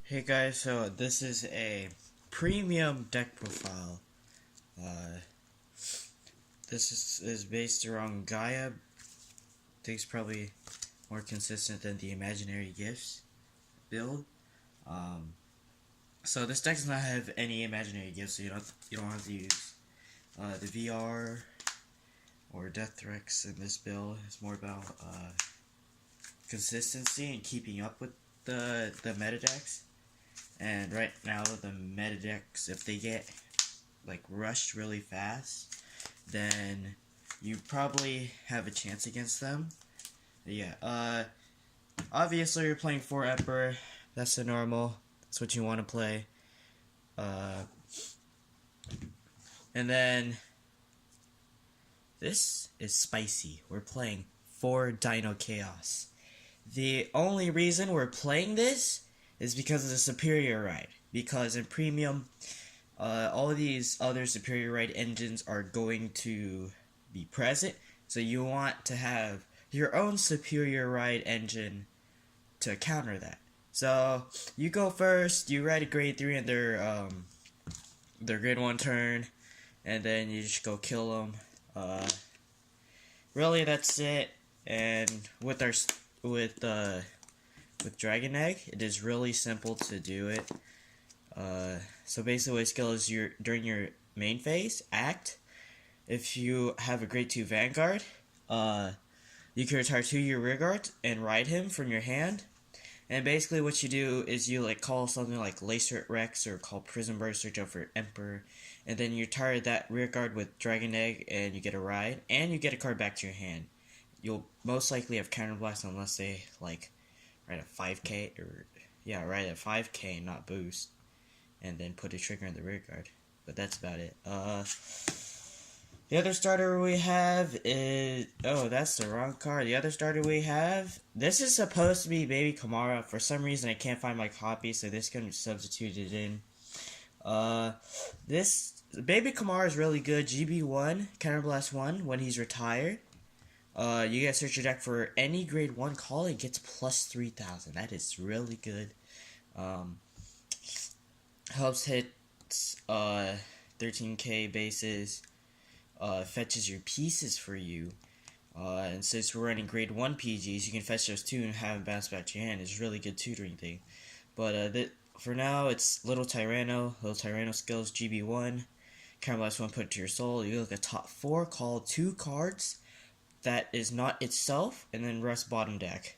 Hey guys, so this is a premium deck profile. Uh, this is based around Gaia. I think it's probably more consistent than the Imaginary Gifts build. Um, so this deck does not have any Imaginary Gifts, so you don't have to use the VR or Death Threats in this build. It's more about consistency and keeping up with the meta decks. And right now, the meta decks, if they get like rushed really fast, then you probably have a chance against them. Yeah. Obviously, you're playing 4 Emperor. That's the normal. That's what you want to play. And then this is spicy. We're playing 4 Dinochaos. The only reason we're playing this is because of the superior ride. Because in premium, all of these other superior ride engines are going to be present. So you want to have your own superior ride engine to counter that. So you go first. You ride a grade 3 in their grade 1 turn, and then you just go kill them. Really, that's it. And with Dragon Egg, it is really simple to do it. So basically, what skill is during your main phase act. If you have a grade 2 Vanguard, you can retire 2 your rear guard and ride him from your hand. And basically, what you do is you call something like Lacer Rex or call Prison Burst or jump for Emperor, and then you retire that rear guard with Dragon Egg, and you get a ride, and you get a card back to your hand. You'll most likely have Counterblast unless they right at 5k right at 5k, not boost, and then put a trigger in the rear guard. But that's about it. The other starter we have is that's the wrong card. The other starter we have, this is supposed to be Baby Kamara. For some reason I can't find my copy, so this can be substituted in. This Baby Kamara is really good. GB1, Counterblast 1 when he's retired. You get search your deck for any grade 1 call, it gets plus 3,000. That is really good. Helps hit 13k bases. Fetches your pieces for you. And since we're running grade 1 PGs, you can fetch those 2 and have them bounce back to your hand. It's a really good tutoring thing. But for now, it's Little Tyranno. Little Tyranno skills GB1. Counterblast 1, put it to your soul. You look at top 4, call 2 cards that is not itself, and then rest bottom deck.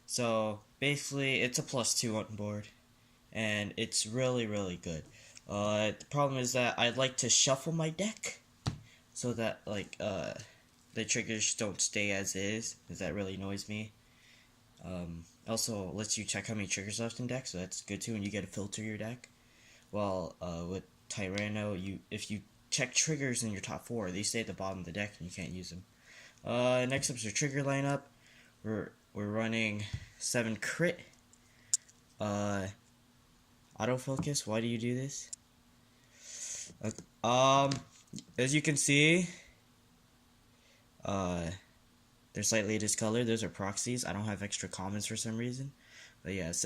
So basically, it's a +2 on board, and it's really, really good. The problem is that I'd like to shuffle my deck so that the triggers don't stay as is, because that really annoys me. Also lets you check how many triggers left in deck, so that's good too, and you get to filter your deck. While with Tyranno, if you check triggers in your top 4, they stay at the bottom of the deck and you can't use them. Next up is your trigger lineup. We're running 7 crit. Autofocus. Why do you do this? As you can see, they're slightly discolored. Those are proxies. I don't have extra comments for some reason. But yes,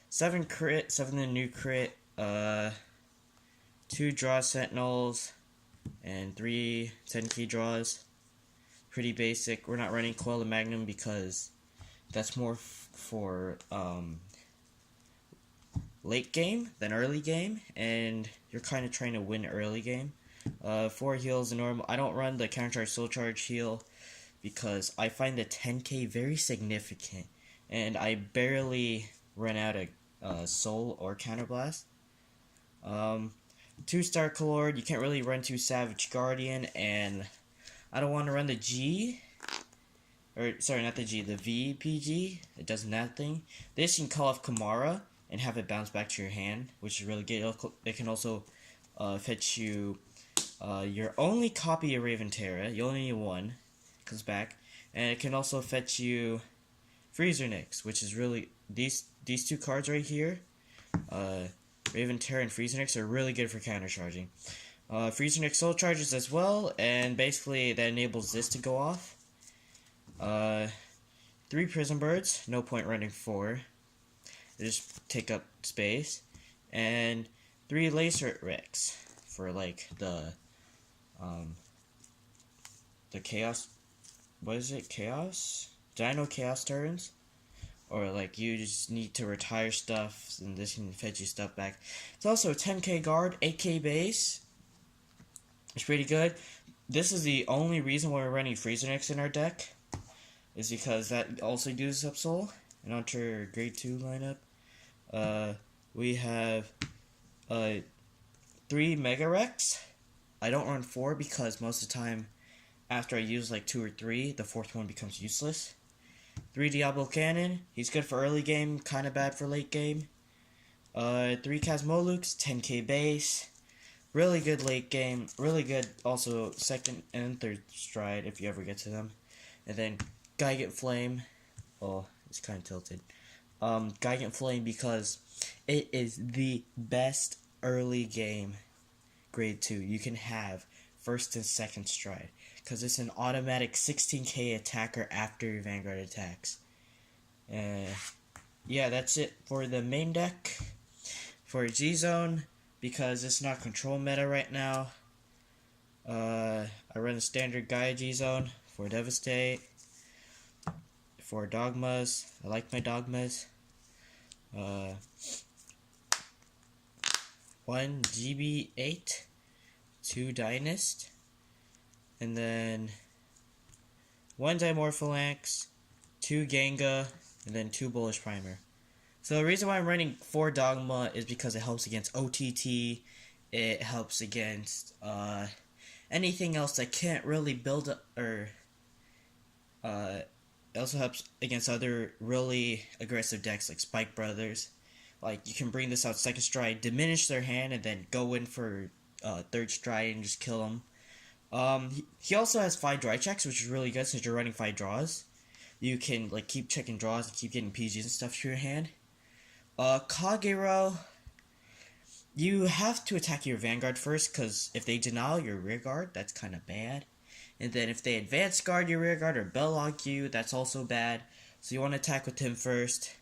7 crit, 7 the new crit, 2 draw sentinels, and 3 10-key draws. Pretty basic. We're not running Coil and Magnum because that's more for late game than early game, and you're kind of trying to win early game. 4 heals are normal. I don't run the Countercharge Soul Charge heal because I find the 10k very significant, and I barely run out of Soul or Counterblast. 2 Star Calord, you can't really run 2 Savage Guardian, and I don't want to run the G, or sorry, not the G, the V PG. It does nothing. This you can call off Kamara and have it bounce back to your hand, which is really good. It can also fetch you your only copy of Raven Terra. You only need 1. Comes back, and it can also fetch you Freezer Nyx, which is really these 2 cards right here. Raven Terra and Freezer Nyx are really good for countercharging. Freezer Nyx Soul Charges as well, and basically that enables this to go off. 3 Prison Birds, no point running 4. They just take up space. And 3 laser Rex for like the chaos, what is it, chaos? Dinochaos turns. Or like you just need to retire stuff and this can fetch you stuff back. It's also a 10k guard, 8k base. It's pretty good. This is the only reason why we're running Freezer Nix in our deck. Is because that also uses up soul. And onto our grade 2 lineup. We have 3 Mega Rex. I don't run 4 because most of the time after I use like 2 or 3, the 4th one becomes useless. 3 Diablo Cannon. He's good for early game, kind of bad for late game. 3 Kazmolux, 10k base. Really good late game. Really good also second and third stride if you ever get to them. And then Gigant Flame. Oh, it's kind of tilted. Gigant Flame because it is the best early game grade 2 you can have first and second stride. Because it's an automatic 16k attacker after your Vanguard attacks. Yeah, that's it for the main deck. For G-Zone, because it's not control meta right now, I run a standard Gaia G-Zone for Devastate. For Dogmas, I like my Dogmas. 1 GB8, 2 Dynast, and then 1 Dimorphalanx, 2 Ganga, and then 2 Bullish Primer. So the reason why I'm running 4 Dogma is because it helps against OTT, it helps against anything else that can't really build up, or it also helps against other really aggressive decks like Spike Brothers. Like, you can bring this out second stride, diminish their hand, and then go in for third stride and just kill them. He also has 5 dry checks, which is really good since you're running 5 draws. You can like keep checking draws and keep getting PGs and stuff to your hand. Kagero, you have to attack your Vanguard first, because if they deny your rear guard, that's kind of bad. And then if they advance guard your rear guard or bell lock you, that's also bad. So you want to attack with him first.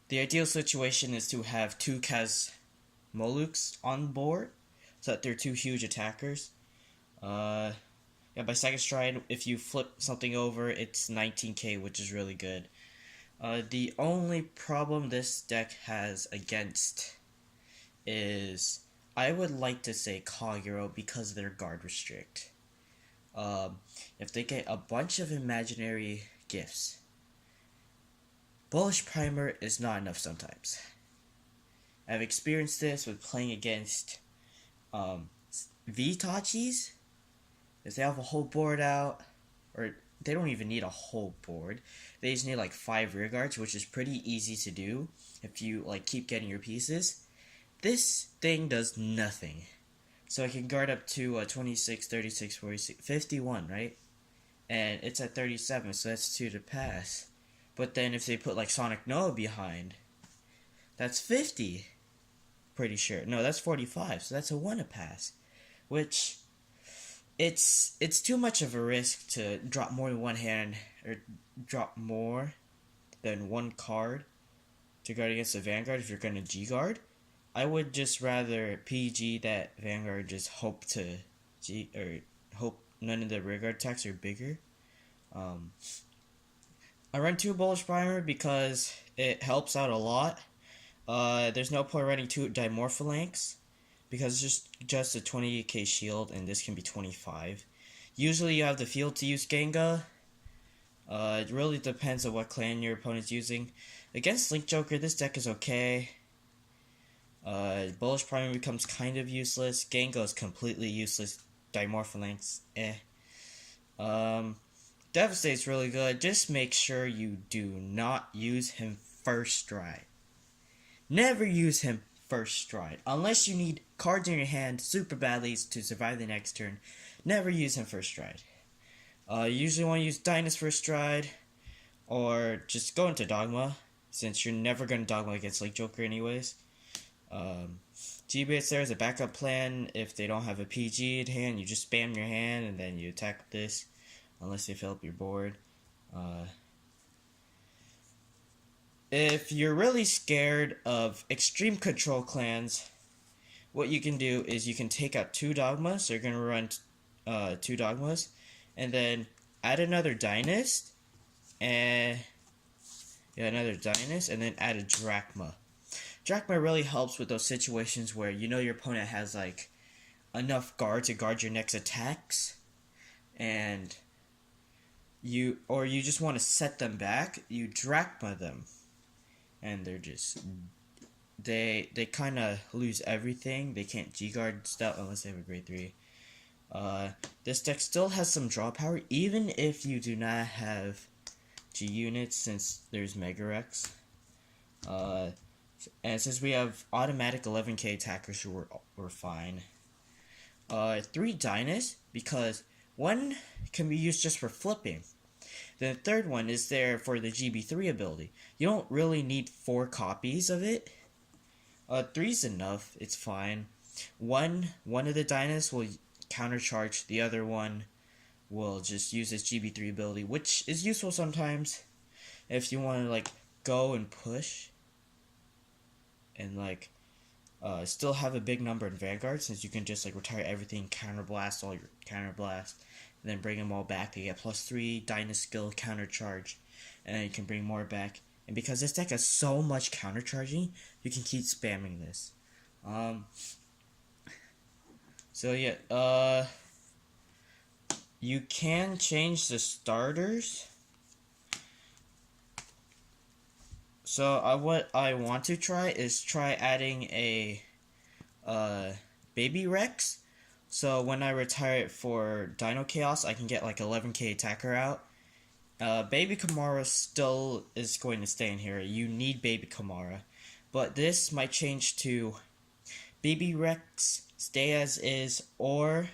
The ideal situation is to have 2 Kazmolux on board, so that they're 2 huge attackers. Yeah, by second stride, if you flip something over, it's 19k, which is really good. The only problem this deck has against is, I would like to say Kagero because of their guard restrict. If they get a bunch of imaginary gifts, Bullish Primer is not enough sometimes. I've experienced this with playing against V-Tachis. If they have a whole board out, or they don't even need a whole board, they just need like 5 rear guards, which is pretty easy to do if you like keep getting your pieces. This thing does nothing. So I can guard up to 26, 36, 46, 51, right? And it's at 37, so that's 2 to pass. But then if they put like Sonic Noah behind, that's 50. Pretty sure. No, that's 45, so that's a 1 to pass. Which, it's too much of a risk to drop more than one hand, or drop more than 1 card to guard against the Vanguard if you're going to G-Guard. I would just rather PG that Vanguard, just hope to hope none of the rear guard attacks are bigger. I run 2 Bullish Primer because it helps out a lot. There's no point running 2 Dimorphalanx because it's just a 28k shield, and this can be 25. Usually you have the field to use Ganga. It really depends on what clan your opponent's using. Against Link Joker, this deck is okay. Bullish Primer becomes kind of useless. Ganga is completely useless. Dimorphalanx, Devastate's really good. Just make sure you do not use him first stride. Never use him first stride. Unless you need cards in your hand super badly to survive the next turn. Never use him first stride. You usually want to use Dynast first stride. Or just go into Dogma, since you're never going to Dogma against Lake Joker anyways. G-Bits there is a backup plan. If they don't have a PG in hand, you just spam your hand and then you attack with this. Unless they fill up your board. if you're really scared of extreme control clans, what you can do is you can take out 2 dogmas. So you're gonna run 2 dogmas, and then add another dynast, and then add a drachma. Drachma really helps with those situations where you know your opponent has like enough guard to guard your next attacks, and you just want to set them back. You drachma them, and they kind of lose everything. They can't G-guard stuff unless they have a grade 3. This deck still has some draw power, even if you do not have G units, since there's Mega Rex. And since we have automatic 11k attackers, we're fine. 3 Dynas, because one can be used just for flipping. The third one is there for the GB3 ability. You don't really need 4 copies of it. 3's enough, it's fine. One of the Dynas will countercharge, the other one will just use its GB3 ability, which is useful sometimes if you want to like go and push and like still have a big number in Vanguard, since you can just like retire everything, counterblast all your counterblast, and then bring them all back. They get +3 Dyna skill countercharge, and then you can bring more back. And because this deck has so much countercharging, you can keep spamming this. So yeah, you can change the starters. So what I want to try is adding a Baby Rex. So when I retire it for Dinochaos, I can get like 11k attacker out. Baby Kamara still is going to stay in here. You need Baby Kamara. But this might change to Baby Rex, stay as is, or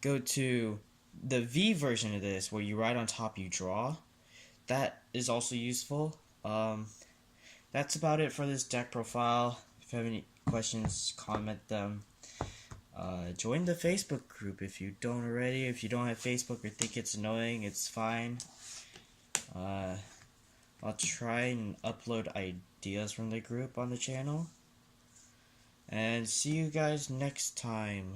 go to the V version of this, where you ride on top, you draw. That is also useful. That's about it for this deck profile. If you have any questions, comment them. Join the Facebook group if you don't already. If you don't have Facebook or think it's annoying, it's fine. I'll try and upload ideas from the group on the channel. And see you guys next time.